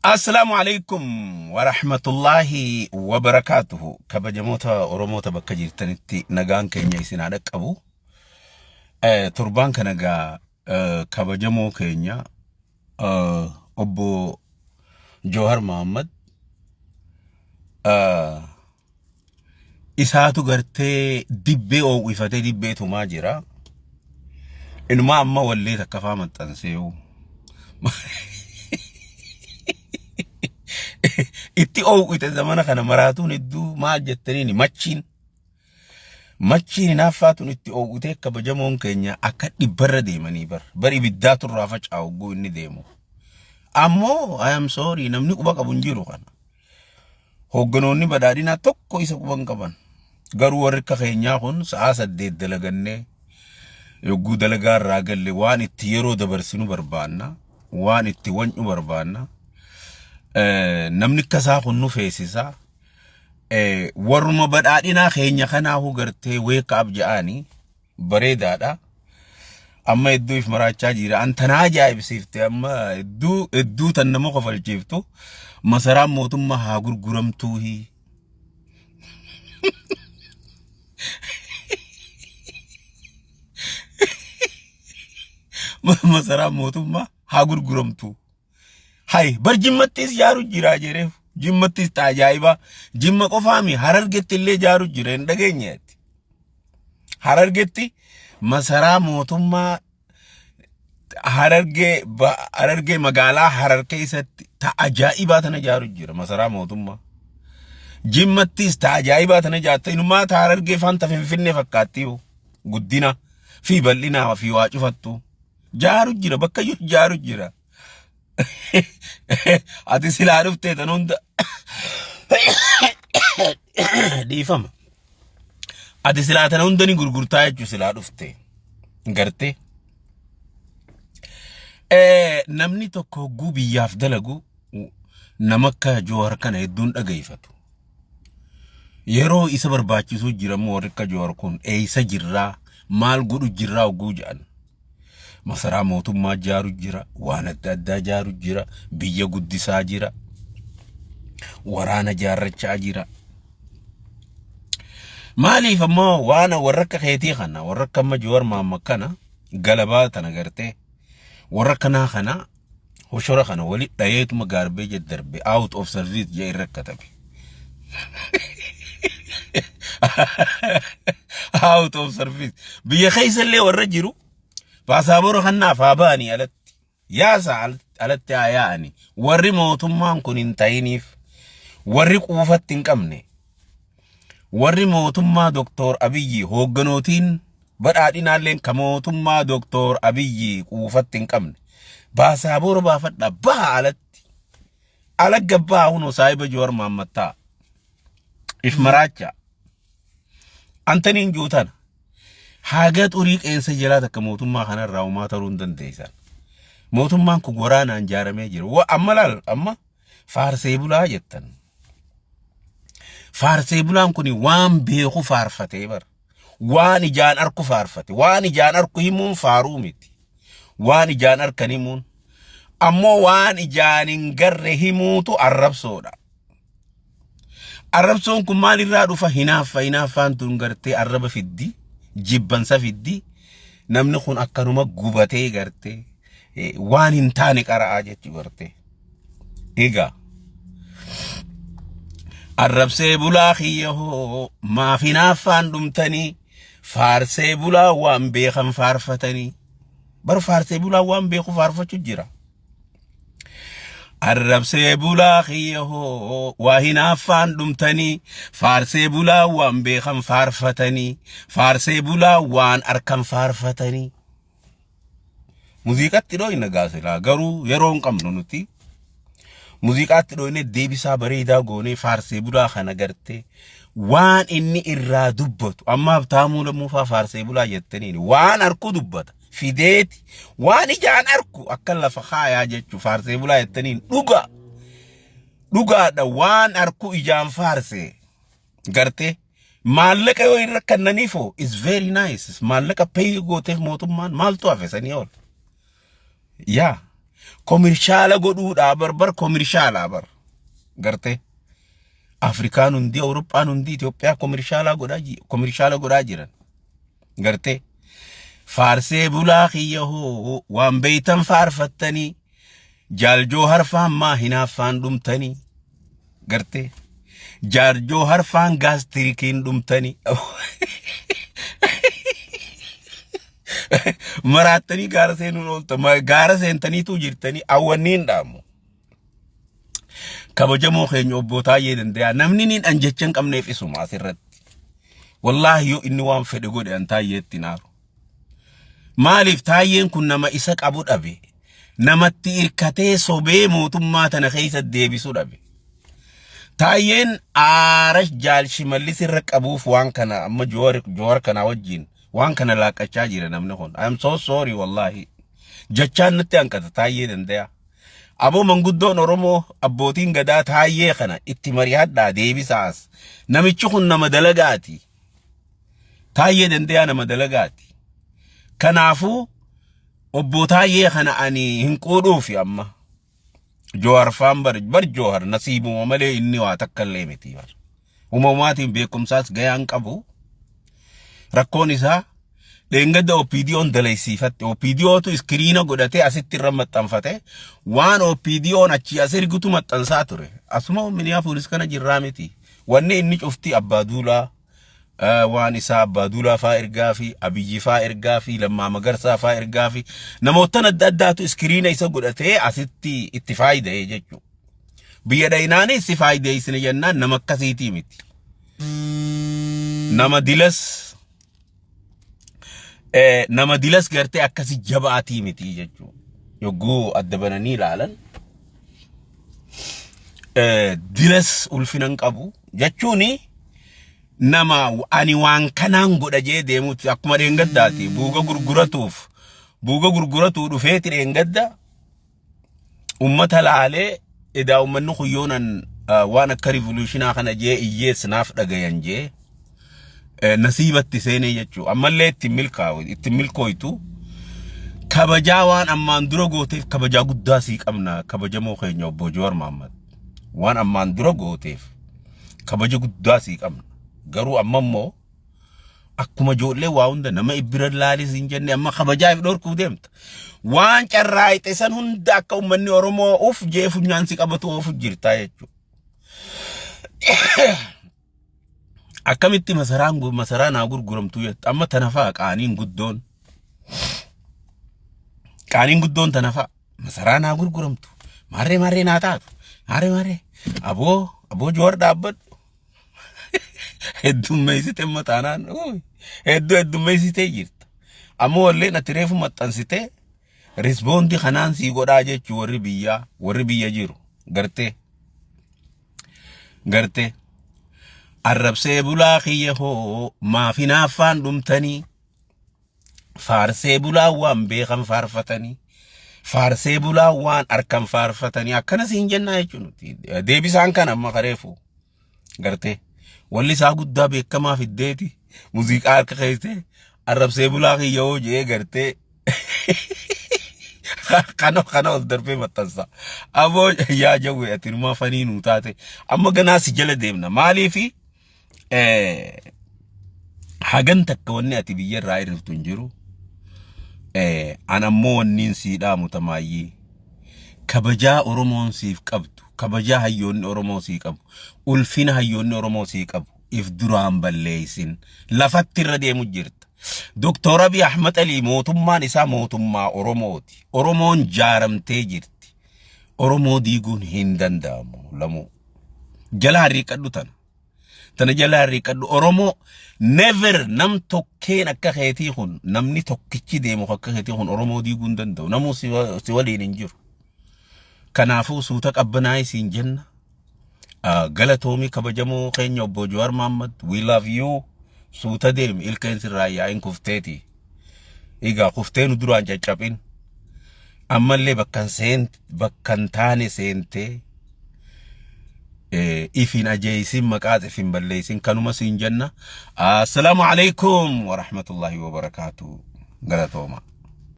السلام عليكم ورحمة الله وبركاته. كبجموتا أوروموتا بكجير تنتي نجان كينيا يسنادك أبو تربان كنجا كبجمو كينيا أبو جوهر محمد إساتو غرتي دبي أو إفتي دبي تماجرا إنما أما وليت كفامة تنسيو itti ite zamana kana maratun iddu ma jettanini machin nafatun itti ite kabajamon kenya akadi barade mani bari biddatu rafa caaw go inni demo ammo I am sorry namni kuba kabunjiru kana hogganonni badadina tokko isa kuban kaban garu warka kenya kun saasa de dalaganne yogu dalaga ragalle wan itti yero dabarsinu barbaanna wan itti wanyu barbaanna namni kasaa kunnu feesisa waruma badhaadhina keenya kanaahu gartee wake up ja'ani bareedaadha amma iddoo if maraachaa jira antana ajaa'ibsiifte amma iddoo tan nama qofalchiiftu masaraan mootummaa haa gurguramtuuhi masaraan mootummaa haa gurguramtu hay bar jimmattis jaaru jira jere jimmattis tajaiba jimma qofami harargetti illee jaaru jira ndageenyetti harargetti masara mootummaa hararge magaalaa harar keessatti tajaiba tana jaaru jira masara mootummaa jimmattis tajaiba tana jaatta inuma hararge fanta finfinne fakkaattiyo guddina fi bal'ina fi waacufattu jaaru jira bakka jaaru jira ati sila dhufte tanunda difama ati sila tanunda ni gurgurtaa jechu sila dhufte garte namni tokko gubiyyaaf dalagu namakka Joowar kana hedduun dhagayfatu yeroo isa barbaachisu jiramu warra Joowar kun eeysa jirraa maal godhu jirraa oguu ja'an masara mootummaa jaaru jira waan adda jaaru jira biyya guddisaa jira waraana jaarrachaa jira maaliif ammoo waan warra keetii kana warra amma Joowar Mahmad kana galabaa tana garte warra kana hoshora kana wali dhayeetuma garbage darbe out of service jee irrakkatabe out of service biyya keeysallee warra jiru Pasaboro hanna fabani alatti yaasa alatti ayaani warri mootummaan kun intayiniif warri quufatti hin qabne warri mootummaa Dr. Abiyyi hogganootiin badhaadhinaalleen ka mootummaa Dr. Abiyyi quufatti hin qabne pasaboro baafadha baa alatti alaggabbaa huno saahiba Joowar Mahmad taa if maraacha antaniin juutana hagat uriq ensa jalaata ka mootummaa kana raawuma taruun dandeeysan mootummaan ku goraanaan jaaramee jira wa ammalal amma faarsee bulaa jettan faarsee bulaan kuni waan beeku faarfatee bar waan ijaan arku faarfate waan ijaan arku himuun faaruu miti waan ijaan arkan himuun ammoo waan ijaanin garre himuutu arrabsoodha arrabsoon kun maalirraa dhufa hinaafaan tun gartee arraba fiddi jibbansa fiddi namni kun akkanuma gubatee garte waan hin taane qaraa jechi garte egaa arrabsee bulaa khiyyaho maafinaafaan dhumtanii faarsee bulaa waan beekan faarfatanii bar faarsee bulaa waan beeku faarfachu jira arrabsee bulaa khiyyaho waahinaafaan dhumtanii faarsee bulaa waan beekan faarfatanii faarsee bulaa waan arkan faarfatanii muuziqaatti dhooyna gaasela garuu yeroon qabnu nuti muuziqaatti dhooyne deebisaa bareedaa goone faarsee bulaa kana garte waan inni irraa dubbatu amma taamuu lamuufaa faarsee bulaa jettaniin waan arku dubbata fideeti waan ijaan arku akka lafa khaayaa jechu faarsee bulaa jettaniin dhugaadha waan arku ijaan faarsee garte maallaqa yoo irra kannaniifo is very nice maallaqa pay gooteef mootummaan maaltu hafesanii ol yaa komershaala godhuudha barbar komershaala bar garte Afrikaan hundi Awurooppaan hundi Itoophiyaa komershaala godhaa jiran garte faarsee bulaa kiyyaho waan beeytan faarfattanii jaaljoo harfaan maa hinaaffaan dhumtanii garte jaarjoo harfaan gaastirikiin dhumtanii marattanii gaara seenuun oolta gaara seentaniitu jirtanii awwanniin dhaamu kabajamoo keenya obbootaa yee danda'a namni niin anjechan qabneef isuma asirratti wallahi yoo inni waan fedhe godhe an taayyeetti naaru maaliif taayyeen kun nama isa qabu dhabe namatti irkatee sobee mootummaa tana keessa deebisu dhabe taayyeen aarash jaalshi mallis irra qabuuf waan kana amma joor kana wajjin waan kana laaqachaa jira namni kun I am so sorry wallahi jachaan nutti hanqata taayyee danda'a abo manguddoon Oromoo abbootiin gadaa taayyee kana itti mari'adhaa deebisaas namichi kun nama dalagaati taayyee danda'a nama dalagaati kanaafuu obbo taayyee kana ani hin qoodhuufi amma Joar faan bar Joar nasiibuma malee inni waa takka illee miti bar uumamaatiin beekumsaas gayaan qabu rakkoon isaa deengadda OPDO'n dalaysiifatte OPDO'tu iskiriina godhatee asitti irra maxxanfate waan OPDO'n achi as ergitu maxxansaa ture asuma Minneapolis kana jirraa miti wanni inni cufti abbaa duulaa waan isaa abbaa duulaa faa ergaa fi abiyyi faa ergaa fi lammaa magarsaa faa ergaa fi namoota adda addaatu iskiriina isa godhatee asitti itti faayida'ee jechuudha biyya dhayinaanii itti faayida'ee isin jennaan nama akkasiitii miti nama dilas gartee akkasi jabaatii miti jechuudha yogguu adda bananii ilaalan dilas ulfinan qabu jechuuni nama ani waan kanaan godha jee deemuutti akkuma dheengaddaati buuga gurguratu dhufeeti dheengadda ummata laalee edaa ummanni kuyyoonan waan akka revolutionaa kana jee iyyees naaf dhagayan jee nasiibatti seenee jechuudha ammallee itti milkooytu kabajaa waan ammaan dura gooteef kabajaa guddaa sii qabna kabajamoo keenya obbo Jowaar Mohaammed waan ammaan dura gooteef kabaja guddaa sii qabna garuu ammoo akkuma ijoollee waa hunda nama ibira laalis hin jenne amma kabajaaf dhorkuu deemta waan carraayite san hunda akka ummanni Oromoo uf jee funyaan si qabatu of jirtaa jechuudha akkamitti masaraan gurguramtu yetta amma tanafaa qaaniin guddoon tanafaa masaraan gurguramtu marree naa taatu marree aboo Jowaar dhaabbadhu heddummeessite mataanaan heddummeessitee jirta ammoo wallee natti reefu maxxansitee risboondi kanaan sii godhaa jechuu warri biyya jiru gartee arrabsee bulaa kiyya hoo maafi naaffaan dhumtanii faarsee bulaa waan beekan faarfatanii faarsee bulaa waan arkan faarfatanii akkana siin jennaa jechuun deebisaan kan amma kareefu gartee walli isaa guddaa beekamaa fiddeeti muuziqaa harka keessee arrabsee bulaa kiyya hoo jee gartee kana ol darbee maxxansa aboo yaa jawwee ati numaa fanii nuu taate amma ganaa si jala deemna maaliifi hagan takka wanni ati biyya irraa irriftu hin jiru an ammoo wanniin sii dhaamu tamaayyee kabajaa Oromoon siif qabdu kabajaa hayyoonni Oromoo sii qabu ulfina hayyoonni Oromoo sii qabu if duraan balleessin lafatti irra deemu jirta Dr. Abiy Ahmed Ali mootummaan isaa mootummaa Oromooti Oromoon jaaramtee jirti Oromoo diiguun hin danda'amu lamu jala harriiqadhu tana jala harriiqadhu Oromoo never nam tokkeen akka keetii kun namni tokkichi deemu akka keetii kun Oromoo diiguu hin danda'u namuu si waliin hin jiru kanaafuu suuta qabbanaa isiin jenna galatoomii kabajamoo keenya obbo Jowaar Mohaammed we love you suuta deemi ilkeensi raayyaa'in kufteeti egaa kufteenu duraan caccabin ammallee bakkan taane seentee ifin ajeysin maqaat ifin balleeysin kanuma siin jenna assalamu alaykum wa rahmatullahi wa barakatuh galatooma